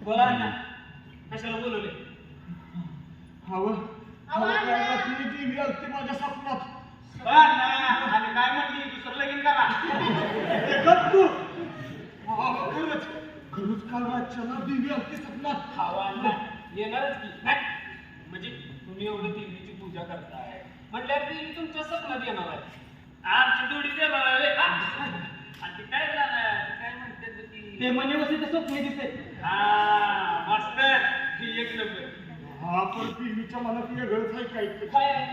बोला ना, कशाला बोलवले? ती देवी आलती माझ्या स्वप्नात. आणि काय म्हणली? दुसरं लगीन करा. खरंच काल रातच्याला देवी आलती स्वप्नात. खावा येणारच की नाही. म्हणजे तुम्ही एवढं देवीची पूजा करताय म्हटल्यावर देवी तुमच्या स्वप्नात येणार आहे. आमची जोडी देणार आहे. आणि ती काय जाणार? काय म्हणते ती? ते म्हणे वसे स्वप्न दिसते. हा मास्तर ही एक नंबर. हा पण देवीच्या मनात वेगळंच आहे काही. काय आहे?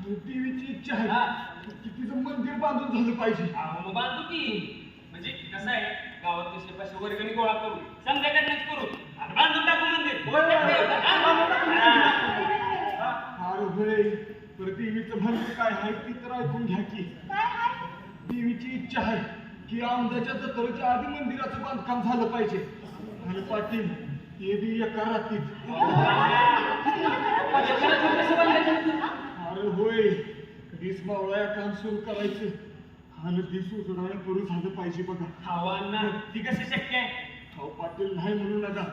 देवीची इच्छा आहे हा. की तिचं मंदिर बांधून झालं पाहिजे. अहो, मग बांधू की. म्हणजे कसं आहे, गावात कसले पैसे वर्गणी गोळा करू, संध्याकाळीच करू आणि बांधून टाकू मंदिर. अरे होय, तर देवीचं म्हणणं काय आहे ती तर ऐकून घ्या की. देवीची इच्छा आहे की औंधाच्या जत्रेच्या आधी मंदिराचं बांधकाम झालं पाहिजे. आणि पाटील ते बी एका रात्रीत. अरे होय, वीस मावळ्या काम सुरू करायचं आणि दिस उजडायला करू झालं पाहिजे बघा. आव्हान ती कशी शक्य आहे? अहो पाटील नाही म्हणू नका.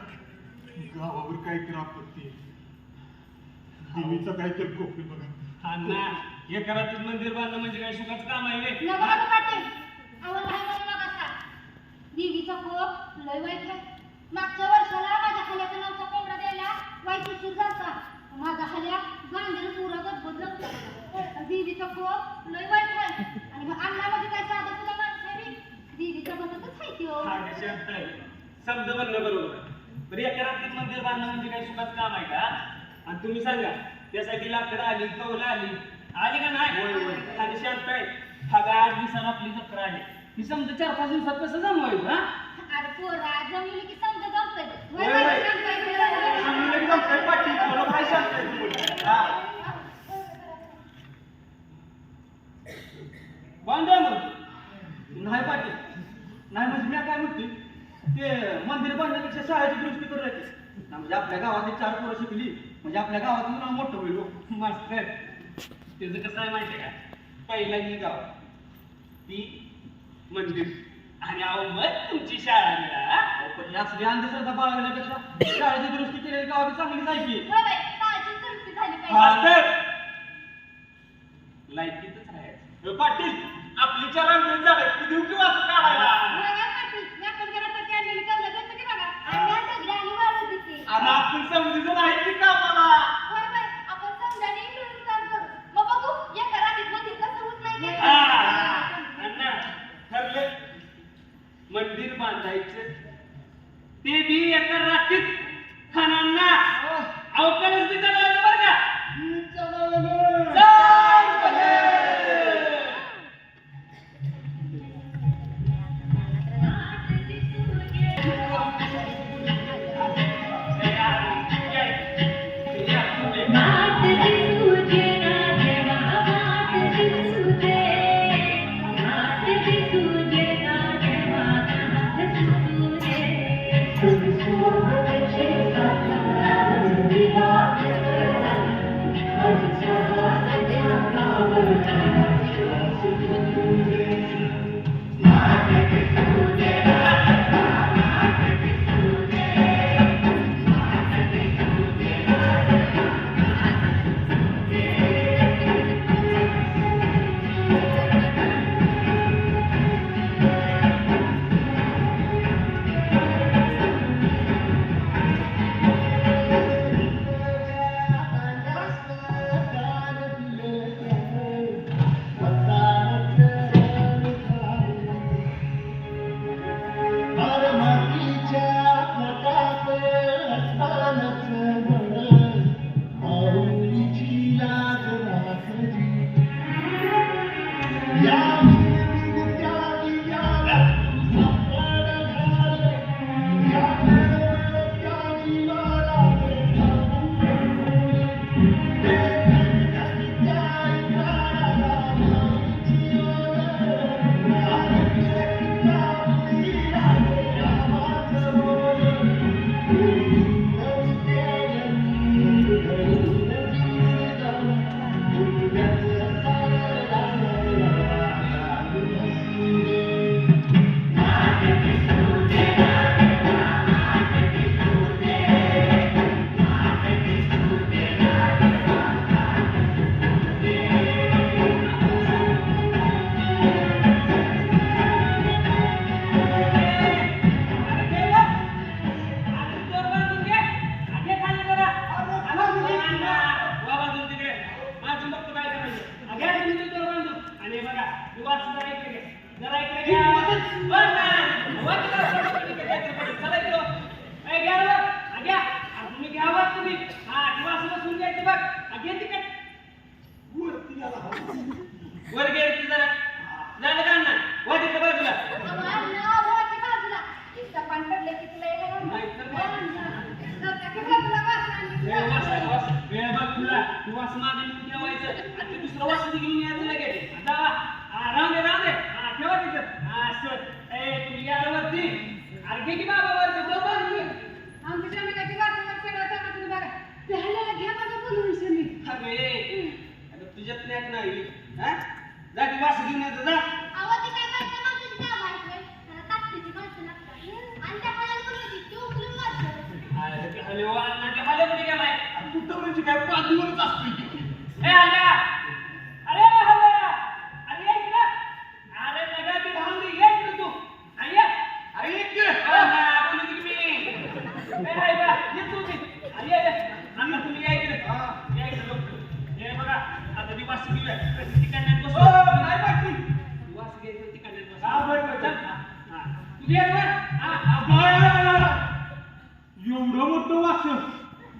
गावावर काहीतरी आपत्ती आहे. देवीचा काहीतरी कोपरी बघा. हा ना, एका रात्रीत मंदिर बांधणं म्हणजे काय सुखाचं काम आहे रे? देवीचा कोप लय वाईट आहे. मागच्या वर्षाला माझ्या खाल्याचा नावचा कोंबडा द्यायला वाईट उशीर झाला. माझा खाल्या गांधीला पुरा गदगद लागला. देवीचा कोप लय वाईट आहे. आणि मग अन्नामध्ये काय साधं तुला माणूस आहे रे? देवीच्या मनातच आहे त्यो. हा शब्द आहे. शब्द म्हणणं बरोबर आहे. बरं, एका रात्रीत मंदिर बांधणं म्हणजे काय सुखाचं काम आहे का? आणि तुम्ही सांगा, त्यासाठी लाकडं आली, कौलं आली का नाही? आणि शांत आहे. हा 8 दिवसांना आपली जत्रा आली. ही समजा 4-5 दिवसात कसं जमवायचं? हा, अरे पोरा जमली की समजा जमतंय. पाटील तुला काय सांगताय तुम्ही? हा, बांधा मग. नाही पाटील, नाही म्हणजे मी काय म्हणते, ते मंदिर बांधण्यापेक्षा शाळेची दृष्टी करू येते. म्हणजे आपल्या गावातली 4 पोरं शिकली म्हणजे आपल्या गावातून नाव मोठं होईल. मास्तर त्याचं कसं आहे माहिती आहे का? पहिला ही गाव, ती मंदिर आणि अहो मग तुमची शाळा मिळा. पण असली अंधश्रद्धा बाळगण्यापेक्षा शाळेची दृष्टी केलेली गावाची चांगली जायची. होय बाई, काळजी दुरुस्ती झाली पाहिजे. मास्तर लायकीतच राहायचं. पाटील आपली 4 अंगण झाड ती देऊ किंवा असं काढायला. आता आपण समजून आहे की कामाला. ठरलं मंदिर बांधायचं ते बी एका रात्रीत. खानांना अवकाळच बी चालवायचं बरं का? Thank you. वास मागे नेऊन ठेवायचं आणि ते दुसरं वास घेऊन यायचं लगेच जावा राम दे हा ठेवा तिथं हा असं तुम्ही या वरती अरे घे की बाबा वरती जाऊ बघ आमच्या काय वाचणार सगळं त्यामध्ये बघा ते हल्ल्याला घ्या माझं बोलून मी अरे तुझ्यात नॅट नाही हा जा की वास घेऊन यायचं जा आवा ते काय माहिती माणसाची काम आहे त्याला ताकदीची माणसं लागतात आणि त्या हल्ल्याला बोलली ती उकलून मारतात अरे ते हले वाला ते हले कुठे गेलाय कुठं म्हणजे काय पाठीवरच असतोय की. ए हल्या अरे हल्या अरे ये इकडे अरे लगा की धावून दे ये इकडे तू आणि ये अरे एक के. हा बोलू की मी ए हाय बा ये तू मी आणि ये अण्णा तुम्ही या इकडे या इकडे लोक हे बघा आता ती वास घेऊया ठिकाणी बसो नाही बाकी वास घ्यायचं ठिकाणी बसो हा, बरं. चल हा तू ये वर हा एवढं मोठं वास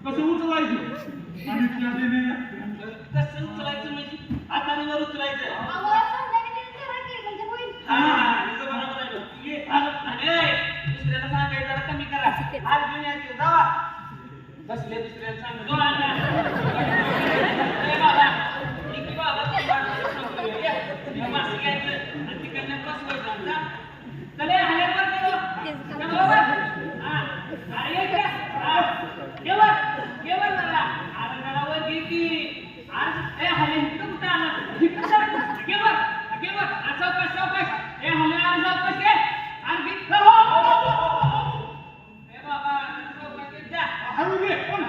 कसं उचलायचं आणि त्या देणे कसं उचलायचं म्हणजे हाताने वर उचलायचं आवा संध्याकाळी ते करा की म्हणजे होईल हा तुझं बरोबर आहे बघ. तू ये आणि दुसऱ्याला सांगायचं जरा कमी करा हात घेऊन यायचे जावा बसले दुसऱ्याला सांग जो आणला ए बाबा ठीक आहे बाबा तू बाबा ये मासे घ्यायचं आणि तिकडनं बसवायचं जा चले हाल्या वर गेलो बरोबर हा अरे ये इकडे. हा केवर जरा अरे जरा वर घे की आज ए हाल्या इकडं कुठं आला इकडं सर केवर सावकाश ए हाल्या आज सावकाश ये आणि घे ए बाबा सावकाश ये जा हळू घे पण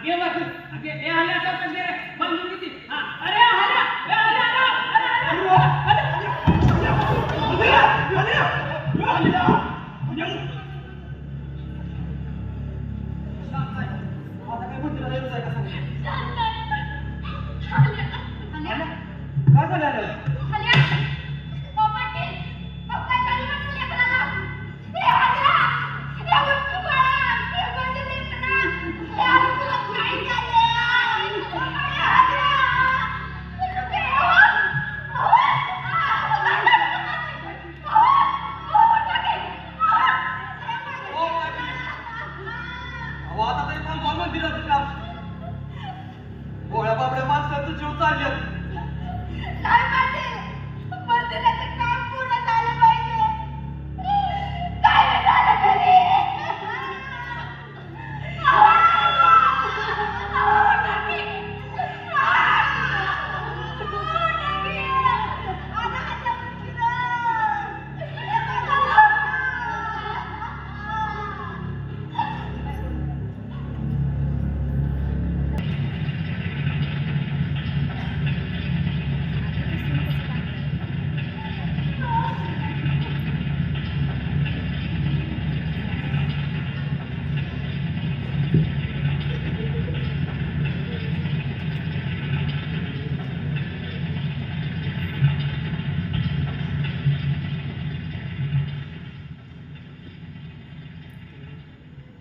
केवर ए हाल्या सावकाश घे रे बांधून किती हा अरे हाल्या ए हाल्या आता काय मंदिराला यायचं आहे का सांग हल्ल्या काय झालं आलं? हल्ल्या ओ पाटील ओ काय झालं म्हटलं लेकराला ए हल्ल्या ए उठ बाळा ए माझं लेकरा ए अरे तुला काय झालं ए हल्ल्या उठ गे अहो, आता तरी थांबवा मंदिराचं काम गोळ्या बाबड्या माणसाचं जीव चालले काय पाटील मंदिराचं काम पूर्ण झालं पाहिजे काय नाही झालं तरी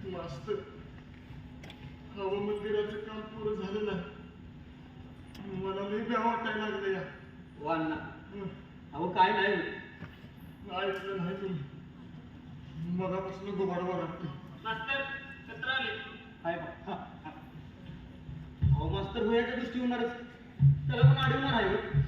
मास्तर हवं मंदिराचं काम पुरं झालं नाही मला लई ब्या वाटायला लागलं या वान्ना हं. अहो काय नाही होत. ऐकलं नाही तुम्ही मगापासून गोबाडवा लागते मास्तर सत्र आले हाय बा अहो मास्तर होयाच्या गोष्टी होणारच त्याला पण अडवणार आहे हो.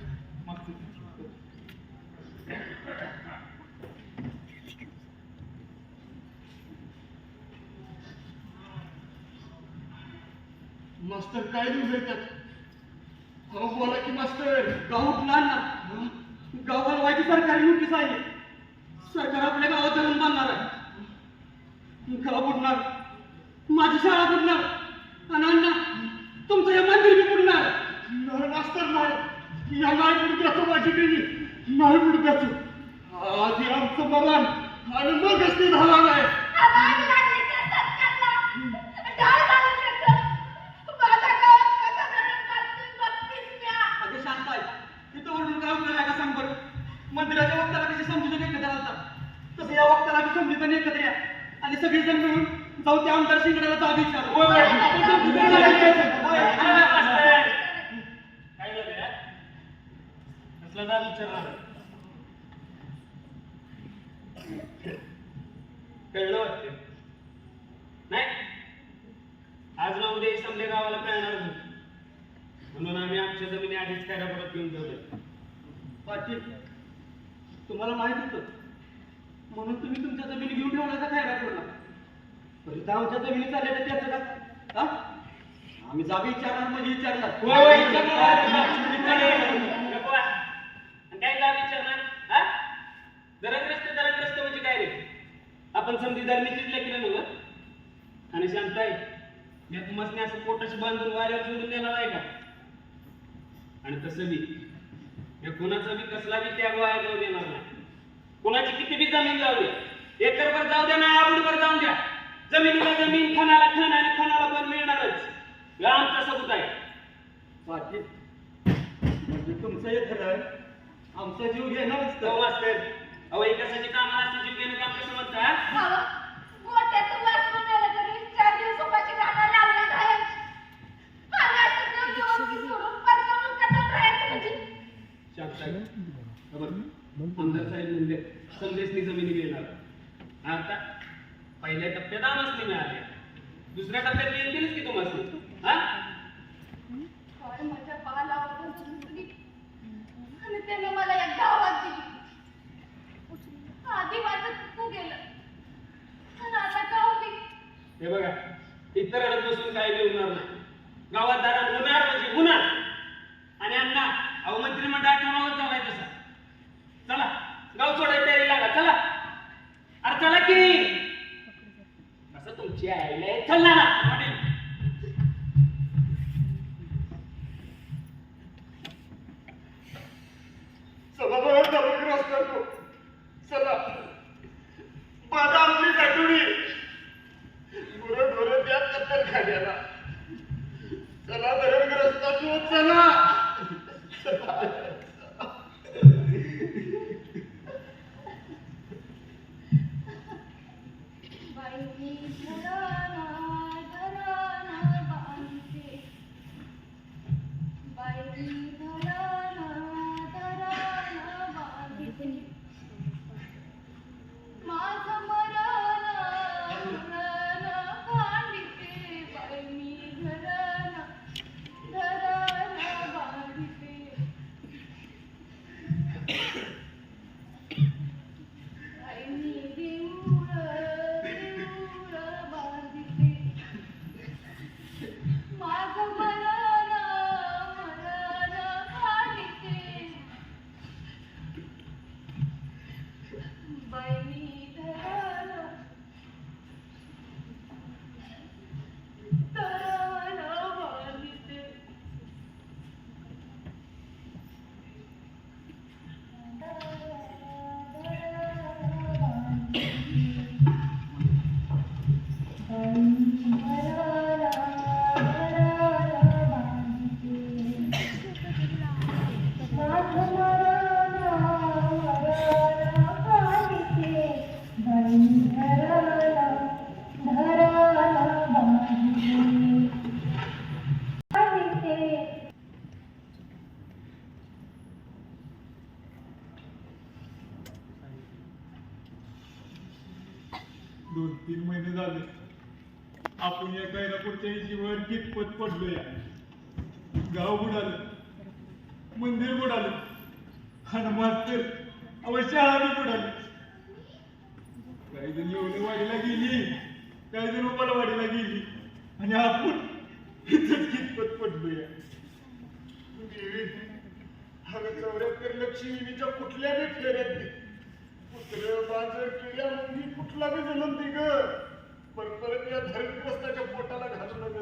मास्तर काय लिहिलंय त्यात हो बोला की मास्तर गाव उठणार ना गाव हलवायची सरकारी नोटीस आहे सरकार आपल्या गावात धरून बांधणार आहे गाव बुडणार माझी शाळा बुडणार आणि अण्णा तुमचं हे मंदिर बी बुडणार नाही मास्तर नाही या नाही बुडक्याचं माझी देवी नाही बुडक्याचं आधी आमचं मरण आणि मगच ती झाला नाही आवाज लागली त्या सरकारला डाळ घालून येतं माझ्या गावात कसं धरण बघतीस म्या अगं शांत आहे तिथं ओरडून काय उपयोग आहे का सांग बरं मंदिराच्या वक्ताला कशी समजून एकत्र आलतात तसं या वक्ताला बी समजून एकत्र या आणि सगळेजण मिळून जाऊ त्या आमदार शिंगड्याला जाब विचारू काय झालं यार कसला दाब विचारणार कळलं वाटतं नाही आज ना उद्या समजा गावाला कळणार म्हणून आम्ही आमच्या जमिनी आधीच खैरापुरात घेऊन ठेवल्या. पाटील तुम्हाला माहित होतं म्हणून तुम्ही तुमच्या जमिनी घेऊन ठेवण्याचा खैरापूरला. पण इथं आमच्या जमिनी चालल्या तर त्याचं का? हा? आम्ही जागी विचारणार म्हणजे विचारणार. नको बा. आणि काय जाब विचारणार? हा? दरग्रस्त म्हणजे काय रे? आपण समजीदार नीतीतल्या केलं नव्हतं. आणि शांताय मी तुम्हाला असं पोटाशी बांधून वाऱ्यावर सोडून देणार आहे का? आणि तसं बी या कुणाचा बी कसला बी त्याग वाया जाऊ देणार नाही. कुणाची किती बी जमीन जाऊ द्या, एकरभर जाऊ द्या ना आबुडभर जाऊन द्या, जमिनीला जमीन, खणाला खण आणि खणाला पण मिळणारच. हा आमचा सबूत आहे. पाटील म्हणजे तुमचं हे खरं आहे, आमचा जीव घेणारच हो तर. मास्तर, अहो एकासाठी कामाला असं जीव घेणं काम कसं म्हणता? बाबा, मोठ्याचं वास म्हणायला तरी 4 दिवस उपाशी राहणार लावलं नाही. अंगाचं देव जेवण सोडून परतवून कसं राहायचं म्हणजे? शांताय आमदार साहेब म्हणले संदेशनी जमिनी मिळणार. आता पहिल्या टप्प्यात आम्हाला मिळाल्या, दुसऱ्या टप्प्यात येतीलच की तुम्हाला. हा काय माझ्या बाला होतं सुंदरी. आणि त्याने मला एक गावात दिली. आधी माझं तू गेलं आणि आता गाव बी. हे बघा, इतर रडत बसून काय मिळणार नाही. गावात दारात होणार म्हणजे गुन्हा. आणि अण्णा अहो मंत्रिमंडळात ठरावच झालाय तसा. चला गाव सोडायला तयारी लागा. चला अरे चला की. कसं तुमची आईला चल ना पाटील. चला बरं दरग्रस्त करतो. चला बादामची गाठुडी गुरं त्या कत्तल खाण्याला. चला दरग्रस्ताचो चला. बाई मी घराना घराना बांधते. बाई मी घराना घराना बांधते. माझं मरण मरण काढते. बाई मी घराना घराना बांधते. बाई मी देऊळ देऊळ बांधते. माझं मरण मरण काढते. बाई मी धरण धरण बांधते. दोन 3 महिने झाले आपण या खैरापूरच्या इशीवर कितपत पडलोय. गाव बुडालं, मंदिर बुडालं आणि मास्तर अवश्य शाळा बुडाली. काही जण येवलेवाडीला गेली, काही जण उपालवाडीला गेली आणि आपण इथंच कितपत पडलोय. देवी अगं 74 लक्ष्मीच्या कुठल्या बी फेऱ्यात दे, कुत्र बाजर केल्या मुंगी कुठला बी जन्म दे ग, पण परत या धरणग्रस्ताच्या पोटाला घालू नग.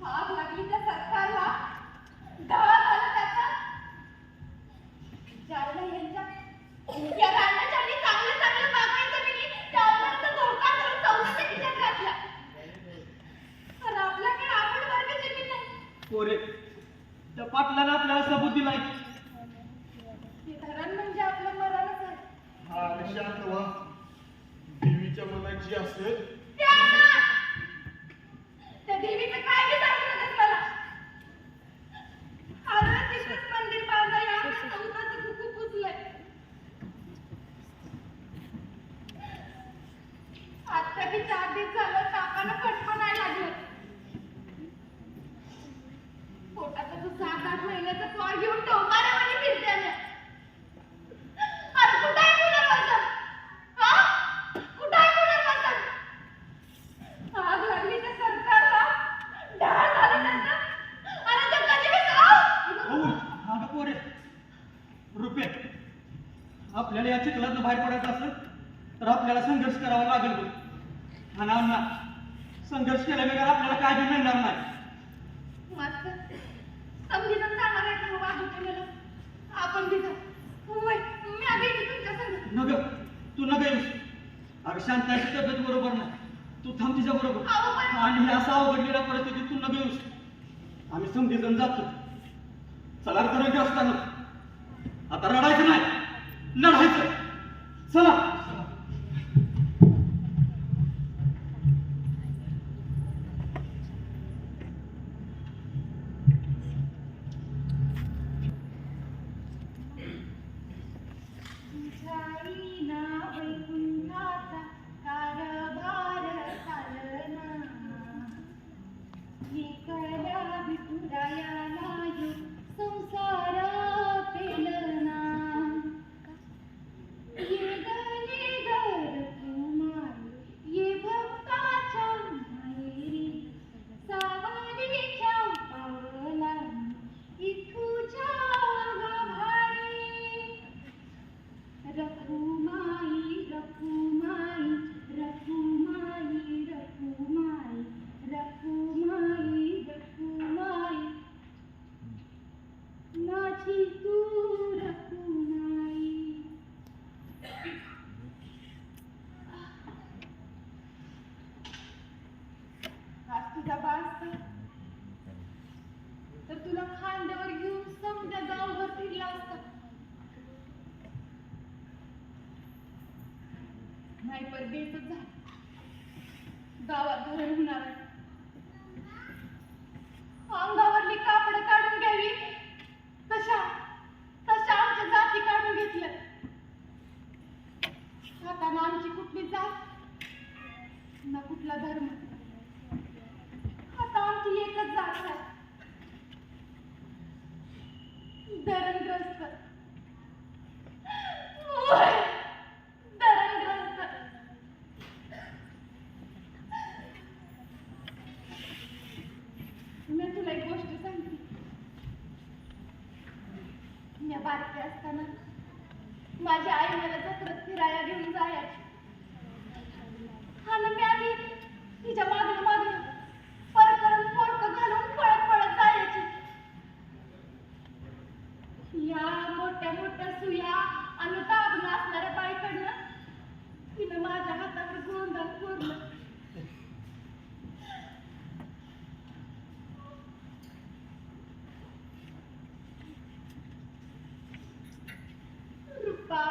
आग लागली त्या सरकारला, दहा झालं त्याचा. विचारलं यांच्या या रानाच्या आणि चांगलं चांगलं मागायचं मी त्यावरचा धोका करून 14 खिशात घातला. पण आपला काय आपण वर्ग जमीन नाही. पोरे त्या पाटलानं आपल्याला सबूत दिलाय. हे धरण म्हणजे आपलं मरणच आहे. हा आणि शांत व्हा. देवीच्या मनाची असेल त्या देवीचं काय बी सांगू नकोस मला. आलं तिथंच मंदिर बांधायला आपल्या संताचं कुकू पुसलंय. आता की 4 दिवस झालं काकानं फटफट नाही लागलं. पोटाचं तू सांग महिन्याचा पॉय घेऊन टोकाऱ्यामध्ये फिरते. अरे कुठं आहे पुनर्वसन? हा? कुठं आहे पुनर्वसन? आग लागली त्या सरकारला, ढाल झालं त्याचं. अरे ते कधी विसराव? अगं पोरे, रुपये आपल्याला या चिखलातनं बाहेर पडायचं असेल तर आपल्याला संघर्ष करावा लागेल बघ. आणि अण्णा, संघर्ष केल्याबगैर आपल्याला काय बी मिळणार नाही. मास्तर, समजीतच जाणार आहे का वाजू केलेलं? आपण तिथं होय, मी आधी तुमच्या संग. नग तू नग येऊस. अगं शांताची तब्येत बरोबर नाही, तू थांब तिच्या बरोबर. अहो, पण- आणि हे असं अवघडलेल्या परिस्थितीत तू नग येऊस. आम्ही समजीजण जातो. चला रे असताना आता रडायचं नाही, लढायचं. चला. जाईना वैकुंठाचा कारभार चालना, एकल्या विठुरायाला यो संसार पेलना. ये गलेगर कुमारी, ये भक्ताच्या मायेरी, सावलीच्या पावलांनी इथूच्या गाभारी. रखुमाई रखुमाई रखुमाई रखुमाई रखुमाई रखुमाई, माझी तू रखुमाई. आज तुझा बास तर तुला खांद्यावर घेऊन समजा गावभर फिरला असता. नाही पर बेतच झालं. गावात धरण होणार आहे. अंगावरली कापड काढून घ्यावी तशा तशा आमच्या जाती काढून घेतल्या. हातानं आमची कुठली जात ना कुठला धर्म. आता आमची एकच जात आहे, धरणग्रस्त. होय, धरणग्रस्त. मी तुला एक गोष्ट सांगते. मी बारकी असताना माझी आई मला जत्रेत फिरायला घेऊन जायची. आणि मी आधी तिच्या मागणं मागणं परकरून पोटकं घालून पळत पळत जायची. या मोठ्या मोठ्या सुया आणि दाबून असणाऱ्या बाईकडनं तिनं माझ्या हातावर गोंधळ कोरलं. रुपा,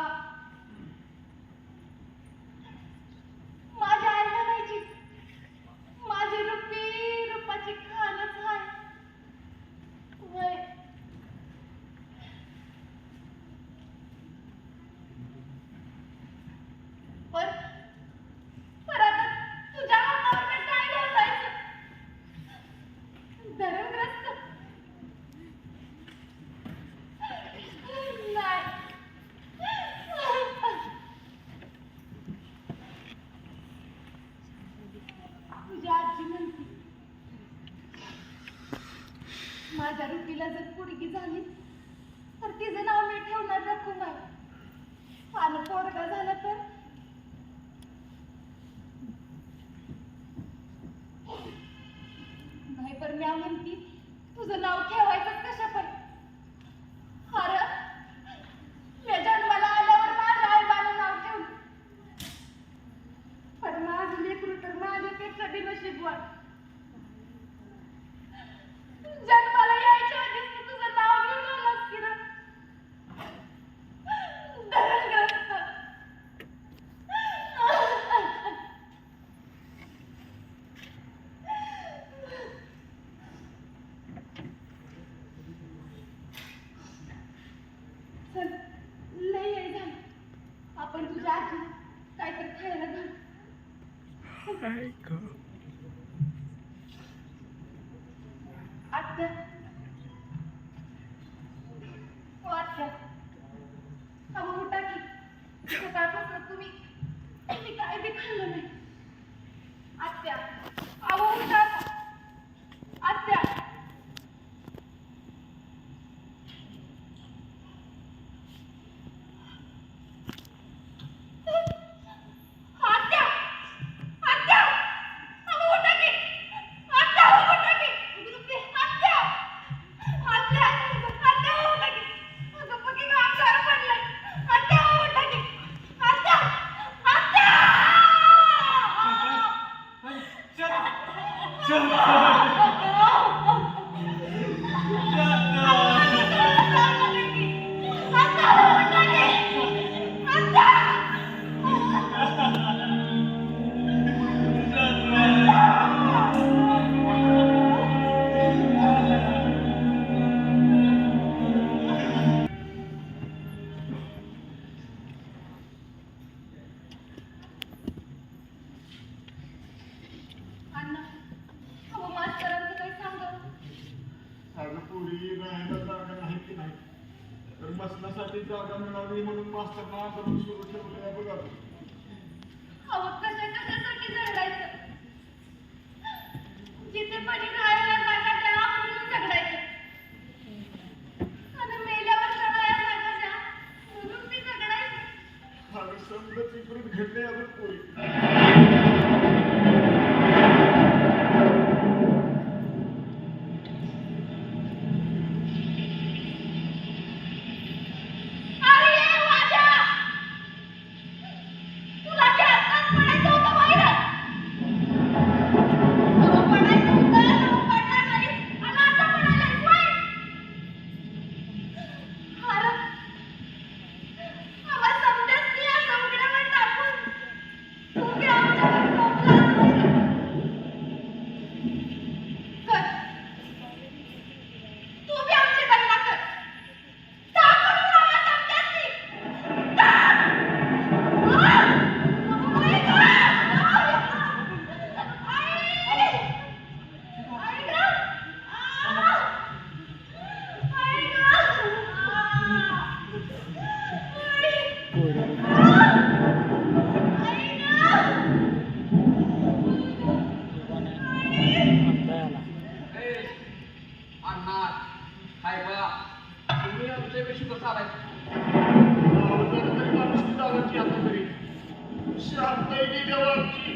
माझी आई म्हणायची, माझी रुपी रुपाची खानच आहे. वय पर आता तुझ्या हातावर काय घालायचं? धरणग्रस्त नाही. तुझी आजी म्हणते, माझ्या रुपीला जर पोरगी झाली तर तिचं नाव मी ठेवणार रखुमाई. आणि पोरगा झाला तर नाही. पण मी म्हणती, तुझं नाव ठेवायचं कशा पण? अरे मी जन्माला आल्यावर माझ्या आईबानं नाव ठेवलं, पण माझं लेकरू तर माझ्यापेक्षा बी नशीबवान. जन्माला यायच्या आधीच तू तुझं नाव घेऊन आलास की ना, धरणग्रस्त. चल, लय वेळ झाला. आपण तुझ्या आजी काहीतरी खायला घाल. आत्या, अण्णा अहो मास्तरांचं काही सांगा अगं पुरी राहायला जागा नाही की नाही तर बसण्यासाठी जागा मिळावी म्हणून मास्तरना आंदोलन सुरू ठेवलं आहे बघा. अहो कशासाठी झगडायचं जिथे पणी राहायला जागा द्या म्हणून झगडायचं आणि मेल्यावर रडायला जागा द्या म्हणून ती झगडायचं. अगं समजच विपरीत घडले अगं पुरी. अरे ये वाजा तुला ते आत्ताच पडायचं होतं बाहेर पडायचं होतं तेव्हा पडला नाही आणि आता पडायलाय होय. अरे आम्हा समजाच की या समुद्रावर टाकून तू बी आमच्यावर टोकलास बाहेर. कर तू बी आमची गणना कर. टाकून आम्हा समजाच की. अण्णा हाय बा तुम्ही आमच्यापेक्षा कसं आलाय जरा तरी माणूस जागा की आता तरी शांत आहे की देवा आमची.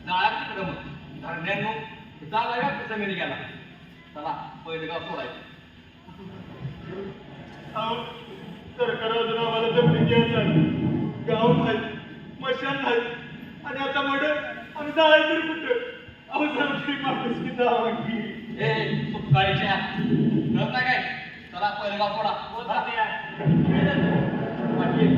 जाळ्या तिकडं मग धरण्यानो जागा या जमिनी गेला चला पहिलं गाव सोडायचं. अहो, सरकार अजून आम्हाला जमीन घ्यायचं आहे. गाव नाही मशान नाही आणि आता मर्डर आणि जाळायचं तरी कुठं. अहो जरा तरी माणूस की जावा की. ए सुटकाळीच्या कळत नाही काय चला पहिलं गाव सोडा. पाटील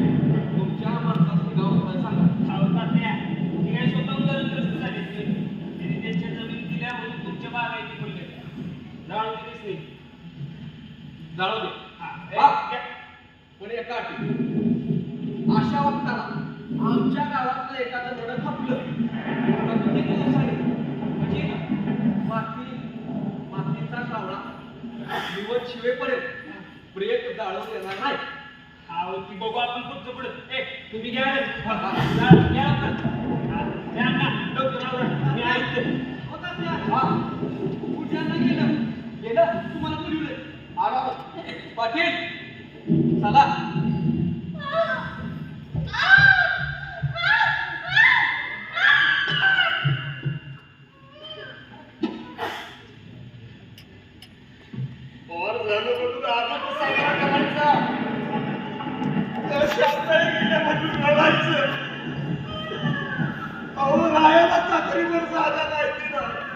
तुमच्या माणसाचं गाव सोडायला सांगा. सावतात्या ती काही स्वतःहून गरजग्रस्त झाली त्यांनी त्यांच्या जमीन दिल्या म्हणून तुमच्या बागायती बोलले जाणून दिलीच नाही. जाळू दे हा. हा. पण एका अटी अशा वक्ताला आमच्या गावातलं एखादं रडं खपलं प्रत्येक दिवसाने म्हणजे मातीचा कावळा निवड शिवेपर्यंत ब्रेक जाळून येणार नाही. अहो ती बघू आपण पुढचं पुढं ए तुम्ही घ्या रे. हा. घ्या लवकर. हा, घ्या ना लवकर आवरा. मी ऐकते. हा कुठ्यांना गेलं तुम्हाला बोलवलंय आला पाटील चला. और झालं म्हणून आम्ही तर साजरा करायचा. तर शांत आहे गेल्या म्हणून रडायचं. अहो राहायला चाकरीवर जागा नाही ती नाही.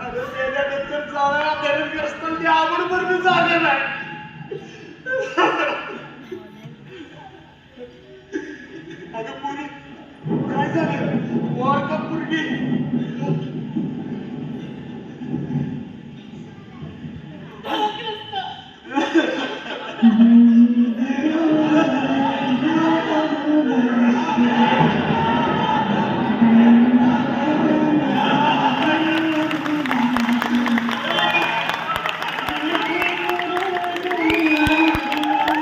अरे गेल्यानंतर जावया गरीब असताना ती आवडभर मी जागा नाही. अगं पुरी काय झालं वर का पुरगी